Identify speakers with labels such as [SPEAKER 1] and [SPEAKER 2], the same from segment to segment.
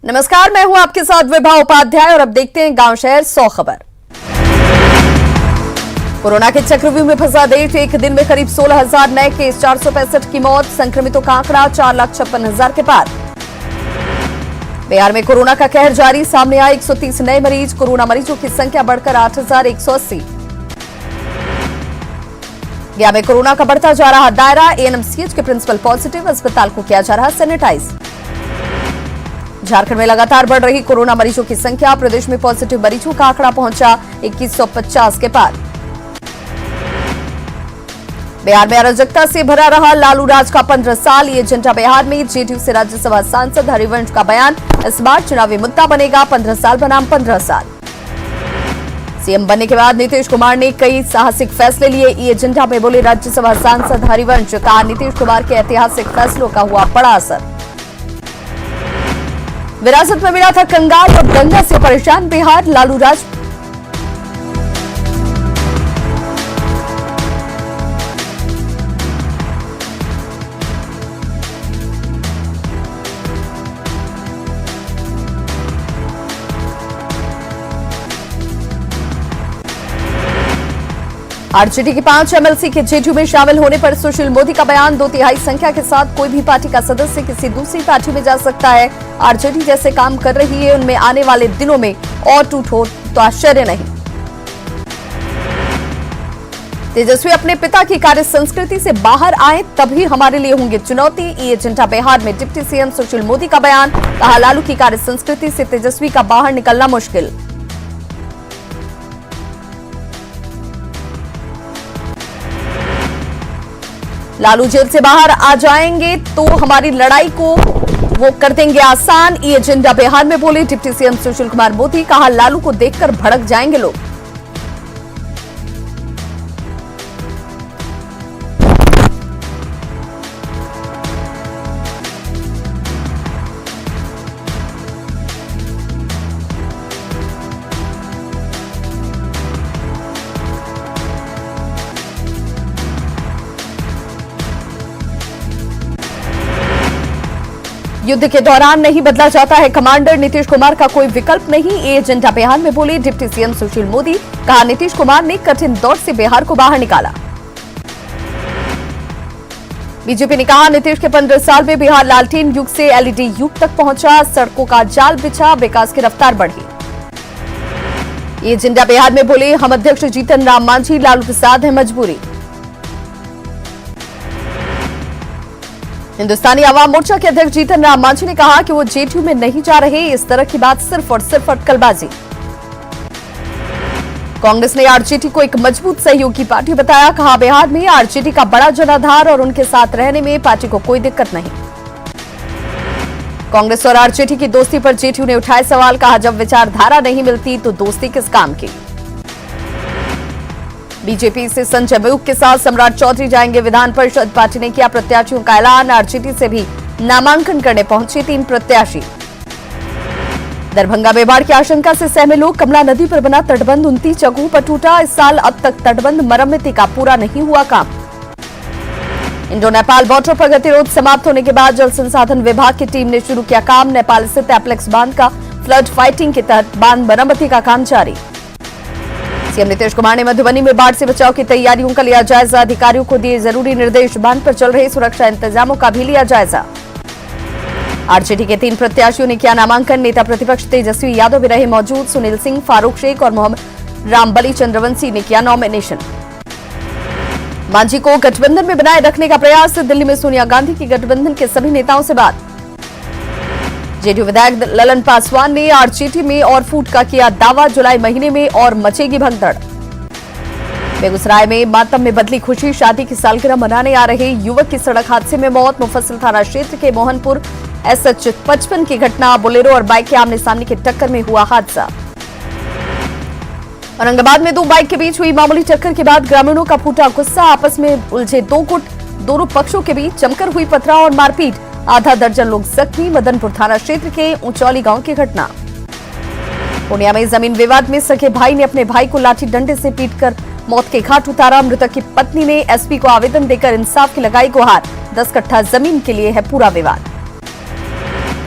[SPEAKER 1] नमस्कार, मैं हूं आपके साथ विभा उपाध्याय और अब देखते हैं गांव शहर 100 खबर। कोरोना के चक्रव्यूह में फंसा देश, एक दिन में करीब 16,000 नए केस, 465 की मौत, संक्रमितों का आंकड़ा 4,56,000 के पार। बिहार में कोरोना का कहर जारी, सामने आए 130 नए मरीज, कोरोना मरीजों की संख्या बढ़कर 8,180। गया में कोरोना का बढ़ता जा रहा दायरा, एएनएमसीएच के प्रिंसिपल पॉजिटिव, अस्पताल को किया जा रहा सैनिटाइज। झारखंड में लगातार बढ़ रही कोरोना मरीजों की संख्या, प्रदेश में पॉजिटिव मरीजों का आंकड़ा पहुंचा 2150 के पार। बिहार में अराजकता से भरा रहा लालू राज का 15 साल, ये एजेंडा बिहार में, जेडीयू से राज्यसभा सांसद हरिवंश का बयान, इस बार चुनावी मुद्दा बनेगा 15 साल बनाम 15 साल। सीएम बनने के बाद नीतीश कुमार ने कई साहसिक फैसले लिए, ये एजेंडा में बोले राज्यसभा सांसद हरिवंश, कहा नीतीश कुमार के ऐतिहासिक फैसलों का हुआ बड़ा असर। विरासत में मिला था कंगाल और गंगा से परेशान बिहार, लालू राज आरजेडी के 5 एमएलसी के जेडीयू में शामिल होने पर सुशील मोदी का बयान, 2/3 संख्या के साथ कोई भी पार्टी का सदस्य किसी दूसरी पार्टी में जा सकता है। आरजेडी जैसे काम कर रही है, उनमें आने वाले दिनों में और टूट हो तो आश्चर्य नहीं। तेजस्वी अपने पिता की कार्य संस्कृति से बाहर आए तभी हमारे लिए होंगे चुनौती, ये एजेंडा बिहार में डिप्टी सीएम सुशील मोदी का बयान, कहा लालू की कार्य संस्कृति से तेजस्वी का बाहर निकलना मुश्किल। लालू जेल से बाहर आ जाएंगे तो हमारी लड़ाई को वो कर देंगे आसान, ये एजेंडा बिहार में बोले डिप्टी सीएम सुशील कुमार मोदी, कहा लालू को देखकर भड़क जाएंगे लोग। युद्ध के दौरान नहीं बदला जाता है कमांडर, नीतीश कुमार का कोई विकल्प नहीं, ये एजेंडा बिहार में बोले डिप्टी सीएम सुशील मोदी, कहा नीतीश कुमार ने कठिन दौर से बिहार को बाहर निकाला। बीजेपी ने कहा नीतीश के 15 साल में बिहार लालटेन युग से एलईडी युग तक पहुंचा, सड़कों का जाल बिछा, विकास की रफ्तार बढ़ी। ये एजेंडा बिहार में बोले हम अध्यक्ष जीतन राम मांझी, लालू प्रसाद है मजबूरी। हिंदुस्तानी आवाम मोर्चा के अध्यक्ष जीतन राम मांझी ने कहा कि वो जेडीयू में नहीं जा रहे, इस तरह की बात सिर्फ और सिर्फ अटकलबाजी। कांग्रेस ने आरजेडी को एक मजबूत सहयोगी पार्टी बताया, कहा बिहार में आरजेडी का बड़ा जनाधार और उनके साथ रहने में पार्टी को कोई दिक्कत नहीं। कांग्रेस और आरजेडी की दोस्ती पर जेडीयू ने उठाए सवाल, कहा जब विचारधारा नहीं मिलती तो दोस्ती किस काम की। बीजेपी से संजय मयूख के साथ सम्राट चौधरी जाएंगे विधान परिषद, पार्टी ने किया प्रत्याशियों का ऐलान, आरजेडी से भी नामांकन करने पहुंचे 3 प्रत्याशी। दरभंगा में बाढ़ की आशंका से सहमे लोग, कमला नदी पर बना तटबंध 29 जगहों पर टूटा, इस साल अब तक तटबंध मरम्मती का पूरा नहीं हुआ काम। इंडो नेपाल बॉर्डर पर गतिरोध समाप्त होने के बाद जल संसाधन विभाग की टीम ने शुरू किया काम, नेपाल स्थित एप्लेक्स बांध का फ्लड फाइटिंग के तहत बांध मरम्मती का काम जारी। सीएम नीतीश कुमार ने मधुबनी में बाढ़ से बचाव की तैयारियों का लिया जायजा, अधिकारियों को दिए जरूरी निर्देश, बांध पर चल रहे सुरक्षा इंतजामों का भी लिया जायजा। आरजेडी के 3 प्रत्याशियों ने किया नामांकन, नेता प्रतिपक्ष तेजस्वी यादव भी रहे मौजूद, सुनील सिंह, फारूक शेख और मोहम्मद रामबली चंद्रवंशी ने किया नॉमिनेशन। मांझी को गठबंधन में बनाए रखने का प्रयास, दिल्ली में सोनिया गांधी की गठबंधन के सभी नेताओं से बात। जेडीयू विधायक ललन पासवान ने आरजेडी में और फूट का किया दावा, जुलाई महीने में और मचेगी भगदड़। बेगूसराय में मातम में बदली खुशी, शादी की सालगिरह मनाने आ रहे युवक की सड़क हादसे में मौत, मुफस्सिल थाना क्षेत्र के मोहनपुर एसएच 55 की घटना, बोलेरो और बाइक के आमने सामने की टक्कर में हुआ हादसा। औरंगाबाद में 2 बाइक के बीच हुई मामूली टक्कर के बाद ग्रामीणों का फूटा गुस्सा, आपस में उलझे 2 गुट, दोनों पक्षों के बीच जमकर हुई पथराव और मारपीट, आधा दर्जन लोग जख्मी, मदनपुर थाना क्षेत्र के ऊंचौली गांव की घटना। पूर्णिया में जमीन विवाद में सगे भाई ने अपने भाई को लाठी डंडे से पीटकर मौत के घाट उतारा, मृतक की पत्नी ने एसपी को आवेदन देकर इंसाफ की लगाई गुहार, 10 कट्ठा जमीन के लिए है पूरा विवाद।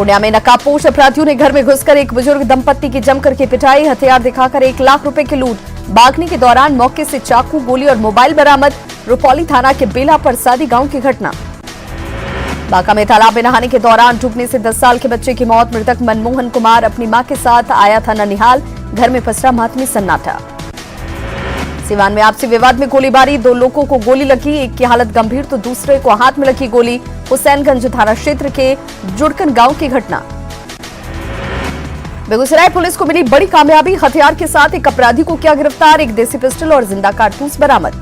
[SPEAKER 1] पूर्णिया में नकाबपोश अपराधियों ने घर में घुसकर एक बुजुर्ग दंपत्ति की जमकर के पिटाई, हथियार दिखाकर 1 लाख रुपए की लूट। भागने के दौरान मौके से चाकू, गोली और मोबाइल बरामद। रुपौली थाना के बेला परसादी गांव की घटना। बांका में तालाब में नहाने के दौरान डूबने से 10 साल के बच्चे की मौत। मृतक मनमोहन कुमार अपनी मां के साथ आया था ननिहाल। घर में पसरा मातमी सन्नाटा। सिवान में आपसी विवाद में गोलीबारी, 2 लोगों को गोली लगी, एक की हालत गंभीर तो दूसरे को हाथ में लगी गोली। हुसैनगंज थाना क्षेत्र के जुड़कन गांव की घटना। बेगूसराय पुलिस को मिली बड़ी कामयाबी, हथियार के साथ एक अपराधी को किया गिरफ्तार, एक देसी पिस्टल और जिंदा कारतूस बरामद।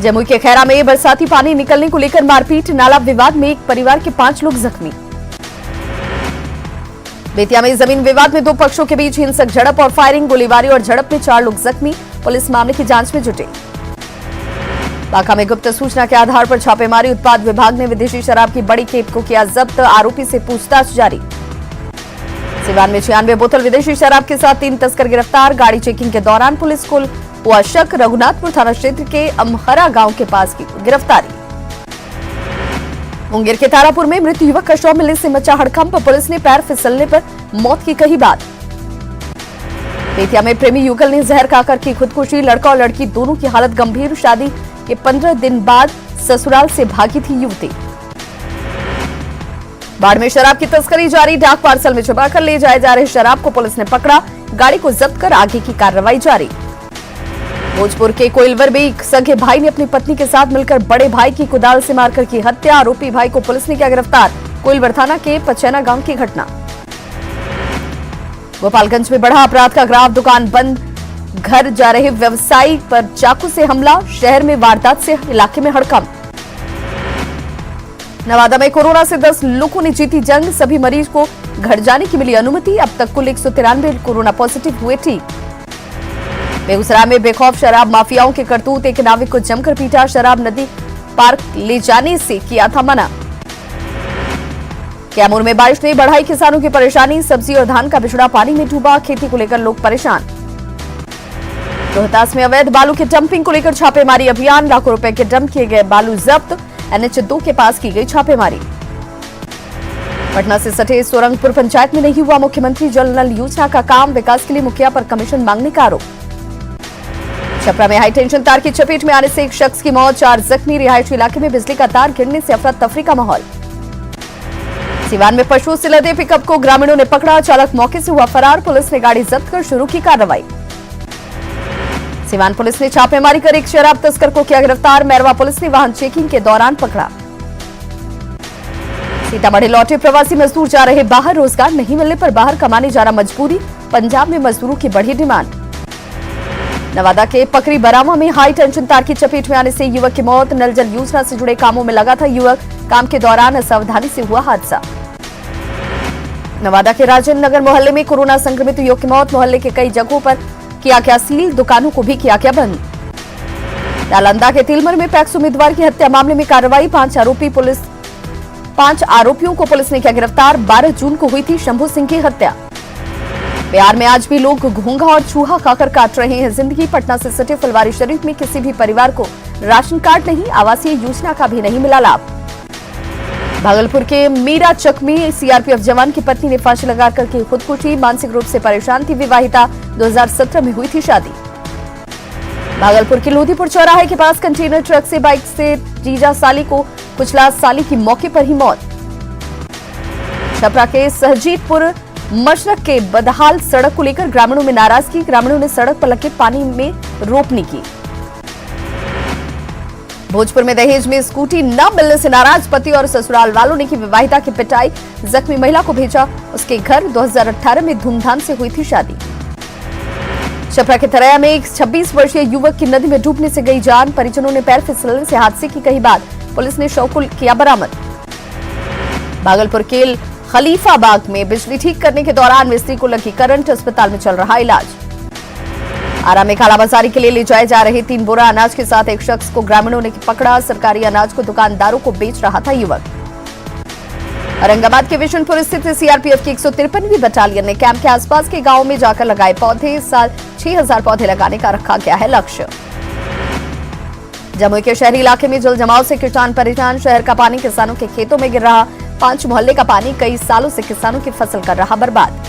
[SPEAKER 1] जमुई के खैरा में बरसाती पानी निकलने को लेकर मारपीट, नाला विवाद में एक परिवार के 5 लोग जख्मी। बेतिया में जमीन विवाद में 2 पक्षों के बीच हिंसक झड़प और फायरिंग, गोलीबारी और झड़प में 4 लोग जख्मी। पुलिस मामले की जांच में जुटी। बांका में गुप्त सूचना के आधार पर छापेमारी, उत्पाद विभाग ने विदेशी शराब की बड़ी खेप को किया जब्त, आरोपी से पूछताछ जारी। सिवान में 96 बोतल विदेशी शराब के साथ 3 तस्कर गिरफ्तार, गाड़ी चेकिंग के दौरान पुलिस को हुआ शक, रघुनाथपुर थाना क्षेत्र के अमहरा गांव के पास की गिरफ्तारी। मुंगेर के तारापुर में मृत युवक का शव मिलने से मचा हड़कंप, पुलिस ने पैर फिसलने पर मौत की कही बात। बेतिया में प्रेमी युगल ने जहर खाकर की खुदकुशी, लड़का और लड़की दोनों की हालत गंभीर, शादी के 15 दिन बाद ससुराल से भागी थी युवती। बाढ़ में शराब की तस्करी जारी, डाक पार्सल में छुपाकर ले जाए जा रहे शराब को पुलिस ने पकड़ा, गाड़ी को जब्त कर आगे की कार्रवाई जारी। भोजपुर के कोइलवर में एक सगे भाई ने अपनी पत्नी के साथ मिलकर बड़े भाई की कुदाल से मारकर की हत्या, आरोपी भाई को पुलिस ने किया गिरफ्तार। कोइलवर थाना के पचैना गांव की घटना। गोपालगंज में बढ़ा अपराध का ग्राफ, दुकान बंद, घर जा रहे व्यवसायी पर चाकू से हमला, शहर में वारदात से इलाके में हड़कंप। नवादा में कोरोना से 10 लोगों ने जीती जंग, सभी मरीज को घर जाने की मिली अनुमति, अब तक कुल 193 कोरोना पॉजिटिव हुए ठीक। बेगूसराय में बेखौफ शराब माफियाओं के करतूत, एक नाविक को जमकर पीटा, शराब नदी पार ले जाने से किया था मना। कैमूर में बारिश ने बढ़ाई किसानों की परेशानी, सब्जी और धान का बिचड़ा पानी में डूबा, खेती को लेकर लोग परेशान। रोहतास में अवैध बालू के डंपिंग को लेकर छापेमारी अभियान, लाखों रुपए के डंप किए गए बालू जब्त, NH2 के पास की गई छापेमारी। पटना से सटे सोरंगपुर पंचायत में नहीं हुआ मुख्यमंत्री जल नल योजना का काम, विकास के लिए मुखिया पर कमीशन मांगने का आरोप। छपरा में हाई टेंशन तार की चपेट में आने से एक शख्स की मौत, 4 जख्मी, रिहायशी इलाके में बिजली का तार गिरने से अफरा तफरी का माहौल। सिवान में पशुओं से लदे पिकअप को ग्रामीणों ने पकड़ा, चालक मौके से हुआ फरार, पुलिस ने गाड़ी जब्त कर शुरू की कार्रवाई। सिवान पुलिस ने छापेमारी कर एक शराब तस्कर को किया गिरफ्तार, मैरवा पुलिस ने वाहन चेकिंग के दौरान पकड़ा। सीतामढ़ी लौटे प्रवासी मजदूर जा रहे बाहर, रोजगार नहीं मिलने पर बाहर कमाने जाना मजबूरी, पंजाब में मजदूरों की बढ़ी डिमांड। नवादा के पकरी बरामा में हाई टेंशन तार की चपेट में आने से युवक की मौत, नल जल योजना से जुड़े कामों में लगा था युवक, काम के दौरान असावधानी से हुआ हादसा। नवादा के राजेंद्र नगर मोहल्ले में कोरोना संक्रमित युवक की मौत, मोहल्ले के कई जगहों पर किया गया सील, दुकानों को भी किया गया बंद। नालंदा के तिलमर में पैक्स उम्मीदवार की हत्या मामले में कार्रवाई, 5 आरोपियों को पुलिस ने किया गिरफ्तार, 12 जून को हुई थी शंभू सिंह की हत्या। बिहार में आज भी लोग घोंघा और चूहा खाकर काट रहे हैं जिंदगी, पटना से सटे फुलवारी शरीफ में किसी भी परिवार को राशन कार्ड नहीं, आवासीय योजना का भी नहीं मिला लाभ। भागलपुर के मीरा चक में सीआरपीएफ जवान की पत्नी ने फांसी लगाकर की खुदकुशी, मानसिक रूप से परेशान थी विवाहिता, 2017 में हुई थी शादी। भागलपुर के लोधीपुर चौराहे के पास कंटेनर ट्रक से बाइक से जीजा साली को कुचला, साली की मौके पर ही मौत। छपरा के सहजीतपुर मशरक के बदहाल सड़क को लेकर ग्रामीणों में नाराजगी, ग्रामीणों ने सड़क पर लगे पानी में रोपनी की। भोजपुर में दहेज में स्कूटी न मिलने से नाराज पति और ससुराल वालों ने की विवाहिता की पिटाई, जख्मी महिला को भेजा उसके घर, 2018 में धूमधाम से हुई थी शादी। छपरा के तरैया में एक 26 वर्षीय युवक की नदी में डूबने से गई जान, परिजनों ने पैर फिसलने से हादसे की कही बात, पुलिस ने शव को किया बरामद। भागलपुर के खलीफाबाग में बिजली ठीक करने के दौरान मिस्त्री को लगी करंट, अस्पताल में चल रहा इलाज। आरा में कालाबाजारी के लिए ले जाए जा रहे 3 बोरा अनाज के साथ एक शख्स को ग्रामीणों ने पकड़ा, सरकारी अनाज को दुकानदारों को बेच रहा था युवक। औरंगाबाद के विशनपुर स्थित सीआरपीएफ की 153वीं बटालियन ने कैंप के आसपास के गांवों में जाकर लगाए पौधे, इस साल 6000 पौधे लगाने का रखा गया है लक्ष्य। जमुई के शहरी इलाके में जल जमाव से किसान परेशान, शहर का पानी किसानों के खेतों में गिर रहा, 5 मोहल्ले का पानी कई सालों से किसानों की फसल कर रहा बर्बाद।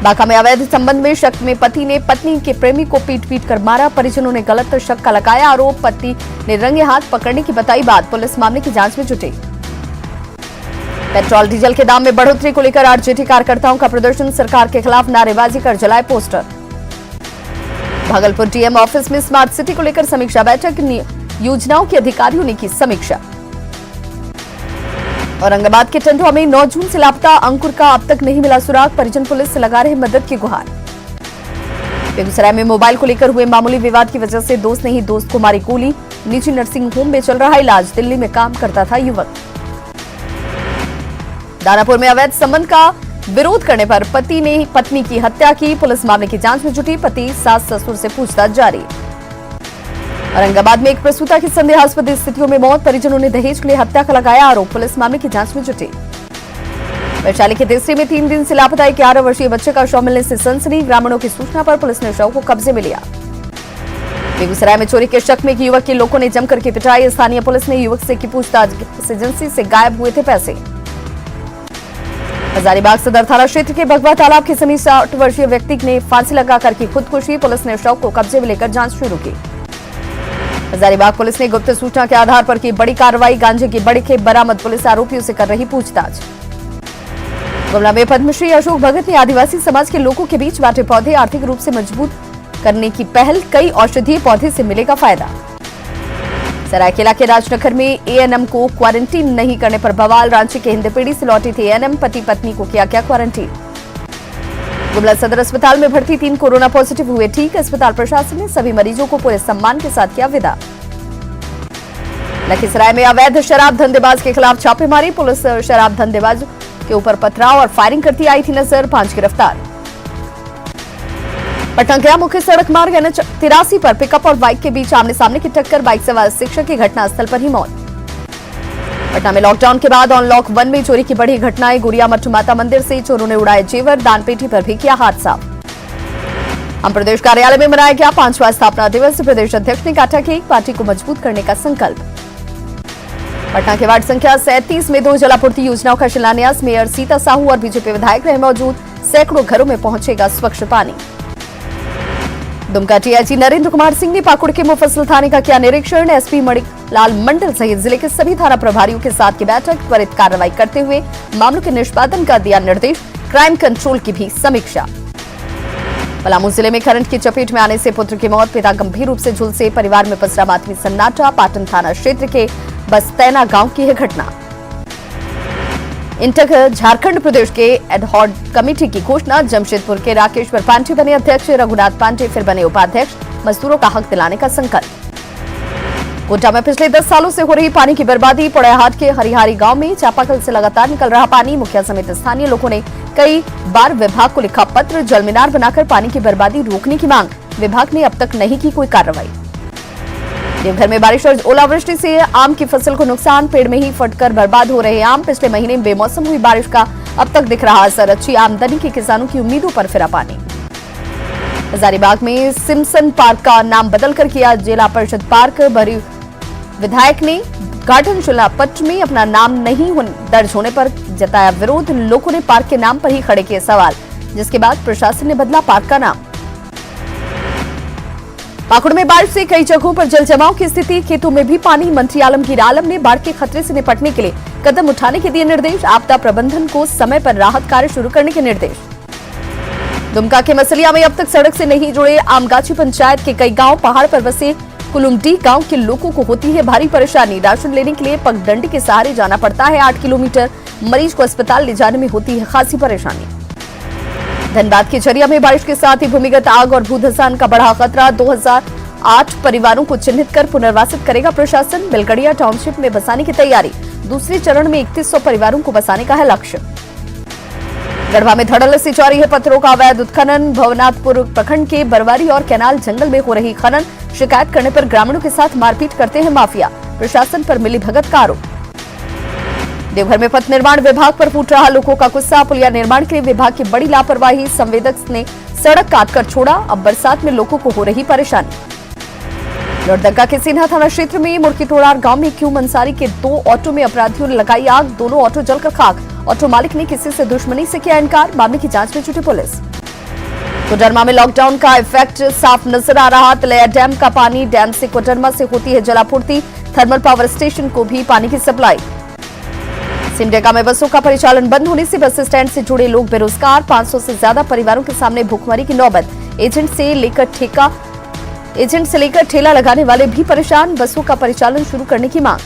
[SPEAKER 1] बांका में अवैध संबंध में शक में पति ने पत्नी के प्रेमी को पीट कर मारा। परिजनों ने गलत शक का लगाया आरोप। पति ने रंगे हाथ पकड़ने की बताई बात। पुलिस मामले की जांच में जुटी। पेट्रोल डीजल के दाम में बढ़ोतरी को लेकर आरजेडी कार्यकर्ताओं का प्रदर्शन। सरकार के खिलाफ नारेबाजी कर जलाए पोस्टर। भागलपुर डीएम ऑफिस में स्मार्ट सिटी को लेकर समीक्षा बैठक। योजनाओं के अधिकारियों ने की समीक्षा। औरंगाबाद के टंडवा में 9 जून से लापता अंकुर का अब तक नहीं मिला सुराग। परिजन पुलिस से लगा रहे मदद की गुहार। बेगूसराय में मोबाइल को लेकर हुए मामूली विवाद की वजह से दोस्त ने ही दोस्त को मारी गोली। निजी नर्सिंग होम में चल रहा इलाज। दिल्ली में काम करता था युवक। दानापुर में अवैध संबंध का विरोध करने पर पति ने पत्नी की हत्या की। पुलिस मामले की जांच में जुटी। पति सास ससुर से पूछताछ जारी। औरंगाबाद में एक प्रसूता की संदेहास्पद स्थितियों में मौत। परिजनों ने दहेज के लिए हत्या का लगाया आरोप। पुलिस मामले की जांच में जुटी। वैशाली के देसरी में 3 दिन से लापता 11 वर्षीय बच्चे का शव मिलने से सनसनी। ग्रामीणों की सूचना पर पुलिस ने शव को कब्जे में लिया। बेगूसराय में चोरी के शक में एक युवक के लोगों ने जमकर की पिटाई। स्थानीय पुलिस ने युवक से की पूछताछ। एजेंसी से गायब हुए थे पैसे। हजारीबाग सदर थाना क्षेत्र के भगवा तालाब के समीप 60 वर्षीय व्यक्ति ने फांसी लगाकर की खुदकुशी। पुलिस ने शव को कब्जे में लेकर जांच शुरू की। हजारीबाग पुलिस ने गुप्त सूचना के आधार पर की बड़ी कार्रवाई। गांजे की बड़ी खेप बरामद। पुलिस आरोपियों से कर रही पूछताछ। गुमला में पद्मश्री अशोक भगत ने आदिवासी समाज के लोगों के बीच बांटे पौधे। आर्थिक रूप से मजबूत करने की पहल। कई औषधीय पौधे से मिलेगा फायदा। सरायकेला के राजनगर में एएनएम को क्वारंटीन नहीं करने पर बवाल। रांची के हिंदपीढ़ी से लौटी थी एएनएम। पति पत्नी को किया क्वारंटीन। गुमला सदर अस्पताल में भर्ती 3 कोरोना पॉजिटिव हुए ठीक। अस्पताल प्रशासन ने सभी मरीजों को पूरे सम्मान के साथ किया विदा। लखीसराय में अवैध शराब धंधेबाज के खिलाफ छापेमारी। पुलिस शराब धंधेबाज के ऊपर पथराव और फायरिंग करती आई थी नजर। 5 गिरफ्तार। पटना गया मुख्य सड़क मार्ग NH 83 पर पिकअप और बाइक के बीच आमने सामने की टक्कर। बाइक सवार शिक्षक की घटनास्थल पर ही मौत। पटना में लॉकडाउन के बाद अनलॉक 1 में चोरी की बड़ी घटनाएं। गुड़िया मठ माता मंदिर से चोरों ने उड़ाए जेवर। दानपेटी पर भी किया हादसा। हम प्रदेश कार्यालय में मनाया गया 5वां स्थापना दिवस। प्रदेश अध्यक्ष ने काटा केक। पार्टी को मजबूत करने का संकल्प। पटना के वार्ड संख्या 37 में 2 जलापूर्ति योजनाओं का शिलान्यास। मेयर सीता साहू और बीजेपी विधायक रहे मौजूद। सैकड़ों घरों में पहुंचेगा स्वच्छ पानी। दुमका टीआईजी नरेंद्र कुमार सिंह ने पाकुड़ के मुफस्सिल थाने का किया निरीक्षण। एसपी मणिलाल मंडल सहित जिले के सभी थाना प्रभारियों के साथ की बैठक। त्वरित कार्रवाई करते हुए मामलों के निष्पादन का दिया निर्देश। क्राइम कंट्रोल की भी समीक्षा। पलामू जिले में करंट की चपेट में आने से पुत्र की मौत। पिता गंभीर रूप से झुलसे। परिवार में पसरा मातमी सन्नाटा। पाटन थाना क्षेत्र के बस्तैना गांव की है घटना। इंटक झारखंड प्रदेश के एडहॉक कमेटी की घोषणा। जमशेदपुर के राकेश्वर पांडे बने अध्यक्ष। रघुनाथ पांडे फिर बने उपाध्यक्ष। मजदूरों का हक दिलाने का संकल्प। कोटा में पिछले 10 सालों से हो रही पानी की बर्बादी। पोड़ैयाहाट के हरिहारी गांव में चापाकल से लगातार निकल रहा पानी। मुखिया समेत स्थानीय लोगों ने कई बार विभाग को लिखा पत्र। जलमीनार बनाकर पानी की बर्बादी रोकने की मांग। विभाग ने अब तक नहीं की कोई कार्रवाई। देवघर में बारिश और ओलावृष्टि से आम की फसल को नुकसान। पेड़ में ही फटकर बर्बाद हो रहे आम। पिछले महीने में बेमौसम हुई बारिश का अब तक दिख रहा असर। अच्छी आमदनी के किसानों की उम्मीदों पर फिरा पानी। हजारीबाग में सिम्सन पार्क का नाम बदलकर किया जिला परिषद पार्क। भरी विधायक ने गार्डन शिला पत्र में अपना नाम नहीं दर्ज होने पर जताया विरोध। लोगों ने पार्क के नाम पर ही खड़े किए सवाल, जिसके बाद प्रशासन ने बदला पार्क का नाम। पाकुड़ में बारिश से कई जगहों पर जल जमाव की स्थिति। खेतों में भी पानी। मंत्री आलमगीर आलम ने बाढ़ के खतरे से निपटने के लिए कदम उठाने के दिए निर्देश। आपदा प्रबंधन को समय पर राहत कार्य शुरू करने के निर्देश। दुमका के मसलिया में अब तक सड़क से नहीं जुड़े आमगाछी पंचायत के कई गांव। पहाड़ पर बसे कुलुमडी गांव के लोगों को होती है भारी परेशानी। राशन लेने के लिए पगडंडी के सहारे जाना पड़ता है 8 किलोमीटर। मरीज को अस्पताल ले जाने में होती है खासी परेशानी। धनबाद के झरिया में बारिश के साथ ही भूमिगत आग और भूधसान का बढ़ा खतरा। 2008 परिवारों को चिन्हित कर पुनर्वासित करेगा प्रशासन। बेलगड़िया टाउनशिप में बसाने की तैयारी। दूसरे चरण में 3100 परिवारों को बसाने का है लक्ष्य। गढ़वा में धड़ल्ले से जारी है पत्थरों का अवैध उत्खनन। भवनाथपुर प्रखंड के बरवारी और कैनाल जंगल में हो रही खनन। शिकायत करने पर ग्रामीणों के साथ मारपीट करते हैं माफिया। प्रशासन पर मिलीभगत का आरोप। देवघर में पथ निर्माण विभाग पर फूट रहा लोगों का गुस्सा। पुलिया निर्माण के लिए विभाग की बड़ी लापरवाही। संवेदक ने सड़क काटकर छोड़ा। अब बरसात में लोगों को हो रही परेशानी। लोहरदगा के सिन्हा थाना क्षेत्र में मुर्की टोड़ार गांव में क्यूम अंसारी के 2 ऑटो में अपराधियों ने लगाई आग। दोनों ऑटो जलकर खाक। ऑटो मालिक ने किसी से दुश्मनी से किया इनकार। मामले की जांच में जुटी पुलिस। कोडरमा में लॉकडाउन का इफेक्ट साफ नजर आ रहा। तलैया डैम का पानी, डैम से कोडरमा से होती है जलापूर्ति। थर्मल पावर स्टेशन को भी पानी की सप्लाई। सिमडेगा में बसों का परिचालन बंद होने से बस स्टैंड से जुड़े लोग बेरोजगार। 500 से ज्यादा परिवारों के सामने भूखमरी की नौबत। एजेंट से लेकर ठेला लगाने वाले भी परेशान। बसों का परिचालन शुरू करने की मांग।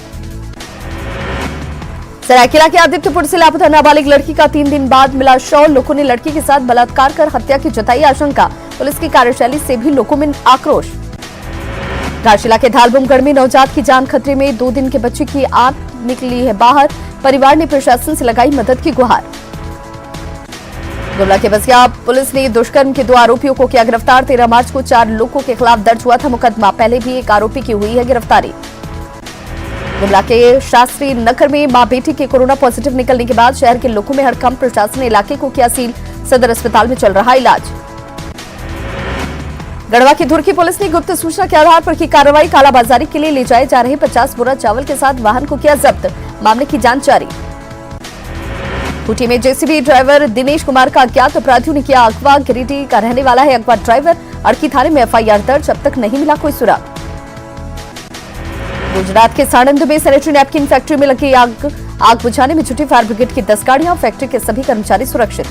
[SPEAKER 1] सरायकेला के आदित्यपुर से लापता नाबालिग लड़की का 3 दिन बाद मिला शव। लोगों ने लड़की के साथ बलात्कार कर हत्या की जताई आशंका। पुलिस की कार्यशैली से भी लोगों में आक्रोश। राशिला के धालबुमगढ़ में नवजात की जान खतरे में। 2 दिन के बच्चे की आंत निकली है बाहर। परिवार ने प्रशासन से लगाई मदद की गुहार। गुमला के बसिया पुलिस ने दुष्कर्म के 2 आरोपियों को किया गिरफ्तार। 13 मार्च को 4 लोगों के खिलाफ दर्ज हुआ था मुकदमा। पहले भी एक आरोपी की हुई है गिरफ्तारी। गुमला के शास्त्री नगर में मां बेटी के कोरोना पॉजिटिव निकलने के बाद शहर के लोगों में हड़कंप। प्रशासन ने इलाके को किया सील। सदर अस्पताल में चल रहा इलाज। गढ़वा की धुरकी पुलिस ने गुप्त सूचना के आधार पर की कार्रवाई। कालाबाजारी के लिए ले जाए जा रहे 50 बोरा चावल के साथ वाहन को किया जब्त। मामले की जांच जारी। खूंटी में जेसीबी ड्राइवर दिनेश कुमार का अज्ञात अपराधियों ने किया अगवा। गिरिडीह का रहने वाला है अगवा ड्राइवर। अड़की थाने में एफआईआर दर्ज। अब तक नहीं मिला कोई सुराग। गुजरात के साणंद में सैनिटरी नैपकिन फैक्ट्री में लगी आग बुझाने में जुटी फायर ब्रिगेड की 10 गाड़ियां। फैक्ट्री के सभी कर्मचारी सुरक्षित।